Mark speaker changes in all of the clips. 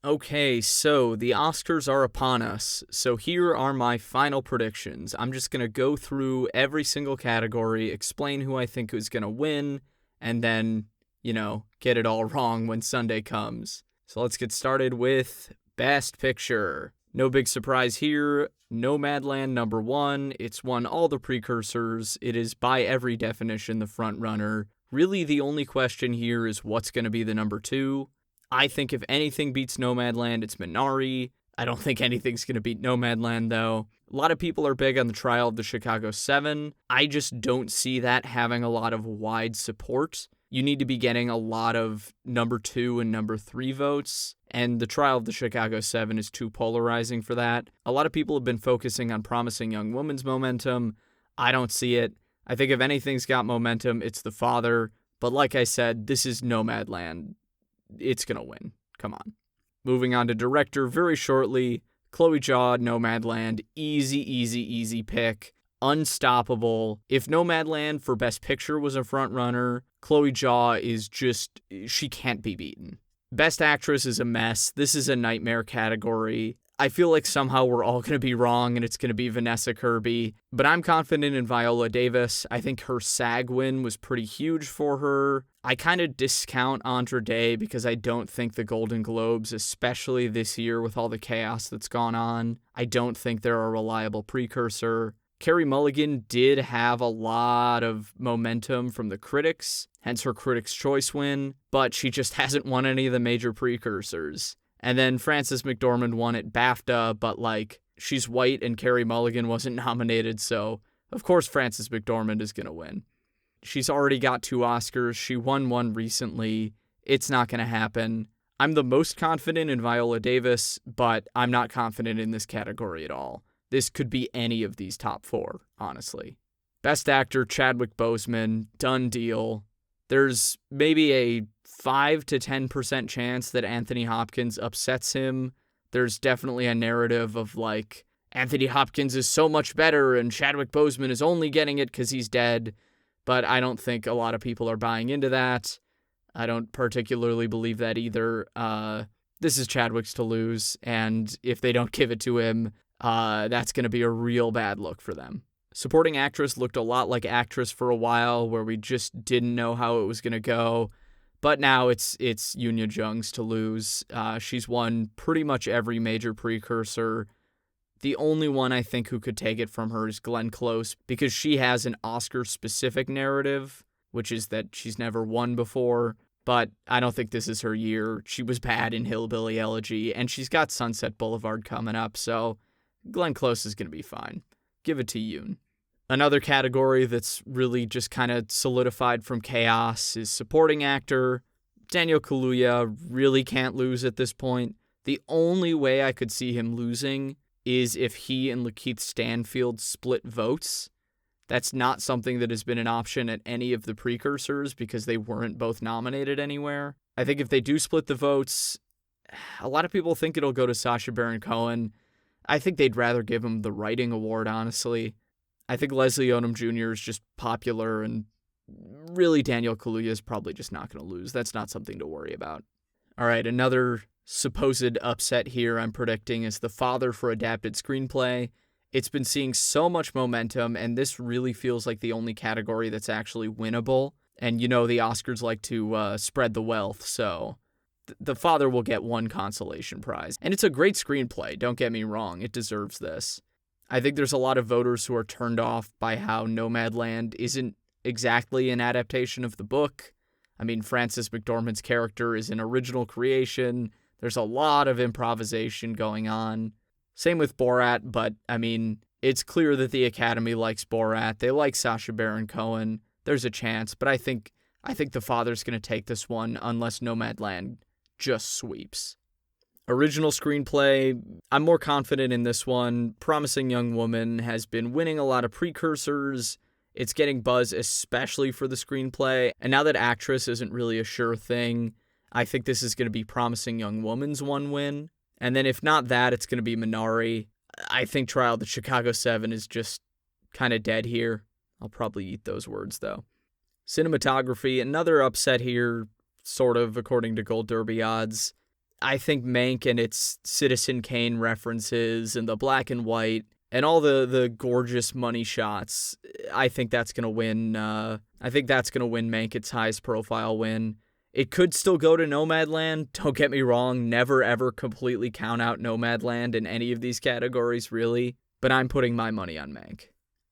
Speaker 1: Okay, so the Oscars are upon us. So here are my final predictions. I'm just going to go through every single category, explain who I think is going to win, and then, get it all wrong when Sunday comes. So let's get started with Best Picture. No big surprise here. Nomadland number 1. It's won all the precursors. It is by every definition the front runner. Really, the only question here is what's going to be the number 2. I think if anything beats Nomadland, it's Minari. I don't think anything's going to beat Nomadland, though. A lot of people are big on the Trial of the Chicago 7. I just don't see that having a lot of wide support. You need to be getting a lot of number 2 and number 3 votes, and the Trial of the Chicago 7 is too polarizing for that. A lot of people have been focusing on Promising Young Woman's momentum. I don't see it. I think if anything's got momentum, it's The Father. But like I said, this is Nomadland. It's going to win. Come on. Moving on to director very shortly. Chloe Zhao, Nomadland. Easy pick. Unstoppable. If Nomadland for Best Picture was a front runner, Chloe Zhao is just, she can't be beaten. Best Actress is a mess. This is a nightmare category. I feel like somehow we're all going to be wrong and it's going to be Vanessa Kirby, but I'm confident in Viola Davis. I think her SAG win was pretty huge for her. I kind of discount Andra Day because I don't think the Golden Globes, especially this year with all the chaos that's gone on, I don't think they're a reliable precursor. Carey Mulligan did have a lot of momentum from the critics, hence her Critics' Choice win, but she just hasn't won any of the major precursors. And then Frances McDormand won at BAFTA, but she's white and Carey Mulligan wasn't nominated, so of course Frances McDormand is going to win. She's already got 2 Oscars. She won one recently. It's not going to happen. I'm the most confident in Viola Davis, but I'm not confident in this category at all. This could be any of these top 4, honestly. Best Actor, Chadwick Boseman, done deal. There's maybe a 5 to 10% chance that Anthony Hopkins upsets him. There's definitely a narrative of Anthony Hopkins is so much better and Chadwick Boseman is only getting it because he's dead. But I don't think a lot of people are buying into that. I don't particularly believe that either. This is Chadwick's to lose, and if they don't give it to him, that's going to be a real bad look for them. Supporting Actress looked a lot like Actress for a while, where we just didn't know how it was going to go. But now it's Yunya Jung's to lose. She's won pretty much every major precursor. The only one I think who could take it from her is Glenn Close, because she has an Oscar-specific narrative, which is that she's never won before. But I don't think this is her year. She was bad in Hillbilly Elegy, and she's got Sunset Boulevard coming up, so Glenn Close is going to be fine. Give it to Yoon. Another category that's really just kind of solidified from chaos is Supporting Actor. Daniel Kaluuya really can't lose at this point. The only way I could see him losing is if he and Lakeith Stanfield split votes. That's not something that has been an option at any of the precursors because they weren't both nominated anywhere. I think if they do split the votes, a lot of people think it'll go to Sacha Baron Cohen. I think they'd rather give him the writing award, honestly. I think Leslie Odom Jr. is just popular, and really Daniel Kaluuya is probably just not going to lose. That's not something to worry about. All right, another supposed upset here I'm predicting is The Father for Adapted Screenplay. It's been seeing so much momentum, and this really feels like the only category that's actually winnable. And the Oscars like to spread the wealth, so The Father will get one consolation prize. And it's a great screenplay, don't get me wrong, it deserves this. I think there's a lot of voters who are turned off by how Nomadland isn't exactly an adaptation of the book. I mean, Frances McDormand's character is an original creation. There's a lot of improvisation going on. Same with Borat, but, I mean, it's clear that the Academy likes Borat. They like Sacha Baron Cohen. There's a chance, but I think The Father's going to take this one unless Nomadland just sweeps. Original screenplay, I'm more confident in this one. Promising Young Woman has been winning a lot of precursors. It's getting buzz, especially for the screenplay. And now that Actress isn't really a sure thing, I think this is going to be Promising Young Woman's one win. And then if not that, it's going to be Minari. I think Trial of the Chicago 7 is just kind of dead here. I'll probably eat those words, though. Cinematography, another upset here, sort of, according to Gold Derby odds. I think Mank and its Citizen Kane references and the black and white and all the gorgeous money shots, I think that's going to win. I think that's going to win Mank its highest profile win. It could still go to Nomadland. Don't get me wrong. Never, ever completely count out Nomadland in any of these categories, really. But I'm putting my money on Mank.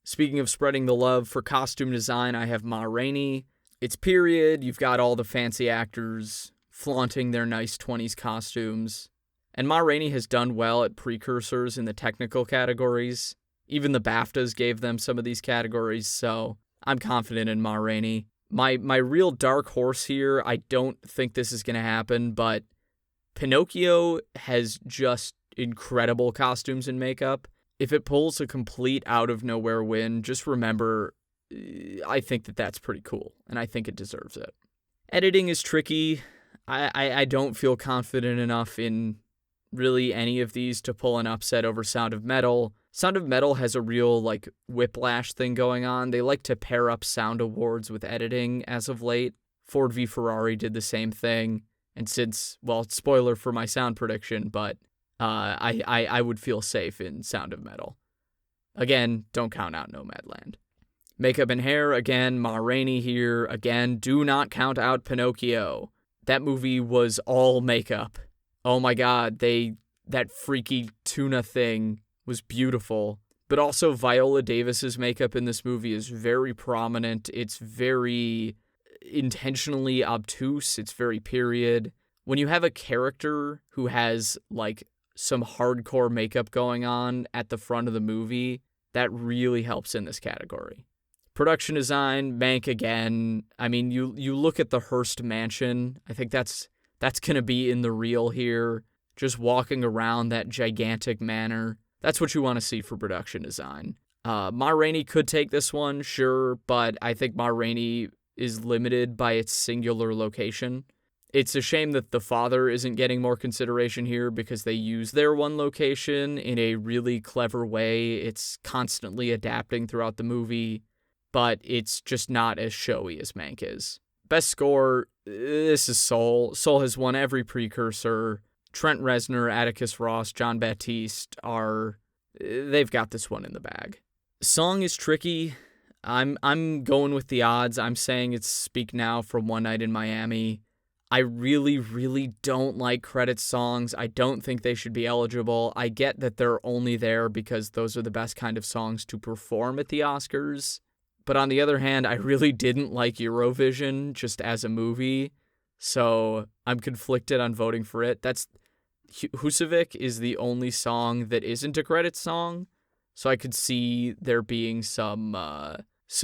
Speaker 1: Speaking of spreading the love for costume design, I have Ma Rainey. It's period. You've got all the fancy actors flaunting their nice 20s costumes. And Ma Rainey has done well at precursors in the technical categories. Even the BAFTAs gave them some of these categories, so I'm confident in Ma Rainey. My real dark horse here, I don't think this is going to happen, but Pinocchio has just incredible costumes and makeup. If it pulls a complete out-of-nowhere win, just remember, I think that's pretty cool, and I think it deserves it. Editing is tricky. I don't feel confident enough in really any of these to pull an upset over Sound of Metal. Sound of Metal has a real, whiplash thing going on. They like to pair up sound awards with editing as of late. Ford v. Ferrari did the same thing. And since, spoiler for my sound prediction, but I would feel safe in Sound of Metal. Again, don't count out Nomadland. Makeup and hair, again, Ma Rainey here. Again, do not count out Pinocchio. That movie was all makeup. Oh my god, that freaky tuna thing was beautiful. But also Viola Davis's makeup in this movie is very prominent. It's very intentionally obtuse. It's very period. When you have a character who has, some hardcore makeup going on at the front of the movie, that really helps in this category. Production design, Mank again. I mean, you look at the Hearst Mansion. I think that's going to be in the reel here. Just walking around that gigantic manor. That's what you want to see for production design. Ma Rainey could take this one, sure, but I think Ma Rainey is limited by its singular location. It's a shame that The Father isn't getting more consideration here because they use their one location in a really clever way. It's constantly adapting throughout the movie, but it's just not as showy as Mank is. Best score, this is Soul. Soul has won every precursor. Trent Reznor, Atticus Ross, John Baptiste they've got this one in the bag. Song is tricky. I'm going with the odds. I'm saying it's Speak Now from One Night in Miami. I really, really don't like credit songs. I don't think they should be eligible. I get that they're only there because those are the best kind of songs to perform at the Oscars. But on the other hand, I really didn't like Eurovision just as a movie. So I'm conflicted on voting for it. Husavik is the only song that isn't a credit song. So I could see there being some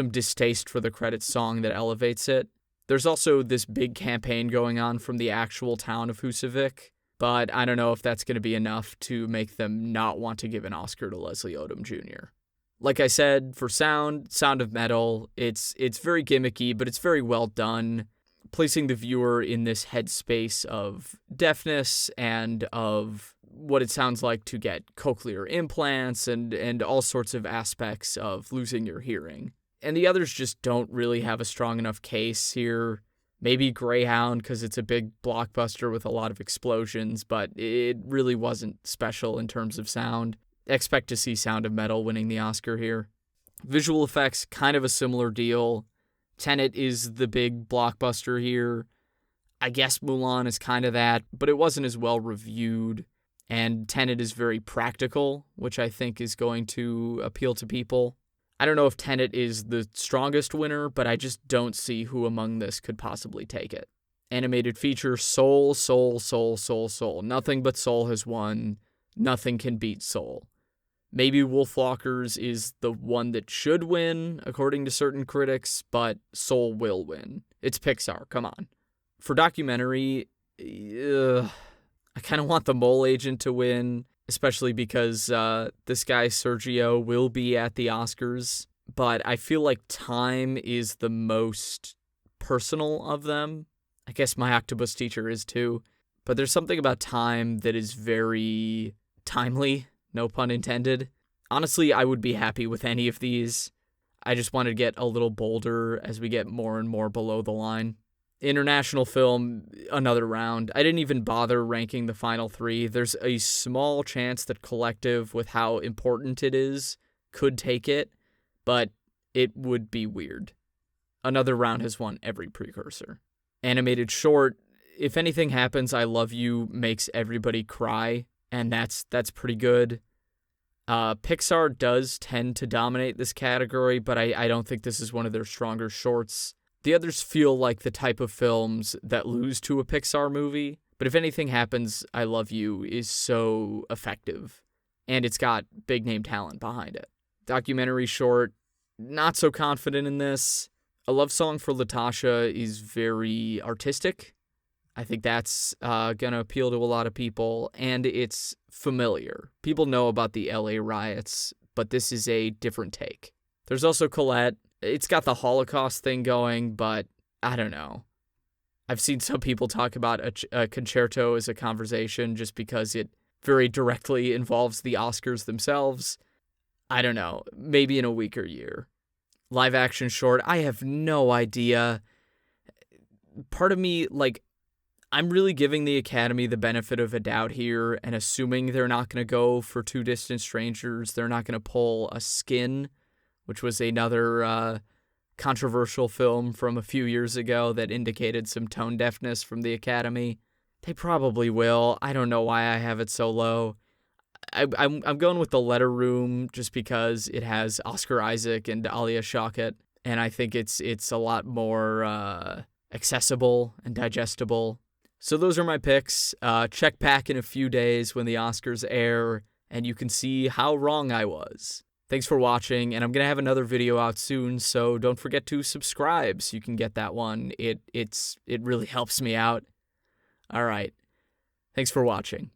Speaker 1: distaste for the credit song that elevates it. There's also this big campaign going on from the actual town of Husavik, but I don't know if that's going to be enough to make them not want to give an Oscar to Leslie Odom Jr. Like I said, for Sound of Metal, it's very gimmicky, but it's very well done, placing the viewer in this headspace of deafness and of what it sounds like to get cochlear implants and all sorts of aspects of losing your hearing. And the others just don't really have a strong enough case here. Maybe Greyhound because it's a big blockbuster with a lot of explosions, but it really wasn't special in terms of sound. Expect to see Sound of Metal winning the Oscar here. Visual effects, kind of a similar deal. Tenet is the big blockbuster here. I guess Mulan is kind of that, but it wasn't as well reviewed. And Tenet is very practical, which I think is going to appeal to people. I don't know if Tenet is the strongest winner, but I just don't see who among this could possibly take it. Animated feature, Soul. Nothing but Soul has won. Nothing can beat Soul. Maybe Wolfwalkers is the one that should win, according to certain critics, but Soul will win. It's Pixar, come on. For documentary, I kind of want The Mole Agent to win, especially because this guy Sergio will be at the Oscars, but I feel like Time is the most personal of them. I guess My Octopus Teacher is too, but there's something about Time that is very timely, no pun intended. Honestly, I would be happy with any of these. I just want to get a little bolder as we get more and more below the line. International film, another round. I didn't even bother ranking the final 3. There's a small chance that Collective, with how important it is, could take it, but it would be weird. Another round has won every precursor. Animated short, If Anything Happens, I Love You makes everybody cry, and that's pretty good. Pixar does tend to dominate this category, but I don't think this is one of their stronger shorts. The others feel like the type of films that lose to a Pixar movie, but If Anything Happens, I Love You is so effective, and it's got big name talent behind it. Documentary short, not so confident in this. A Love Song for Latasha is very artistic. I think that's going to appeal to a lot of people, and it's familiar. People know about the LA riots, but this is a different take. There's also Colette. It's got the Holocaust thing going, but I don't know. I've seen some people talk about a concerto as a conversation just because it very directly involves the Oscars themselves. I don't know. Maybe in a weaker year. Live action short, I have no idea. Part of me, I'm really giving the Academy the benefit of a doubt here and assuming they're not going to go for Two Distant Strangers. They're not going to pull a Skin, which was another controversial film from a few years ago that indicated some tone deafness from the Academy. They probably will. I don't know why I have it so low. I'm going with The Letter Room just because it has Oscar Isaac and Alia Shawkat, and I think it's a lot more accessible and digestible. So those are my picks. Check back in a few days when the Oscars air, and you can see how wrong I was. Thanks for watching, and I'm going to have another video out soon, so don't forget to subscribe so you can get that one. It really helps me out. All right. Thanks for watching.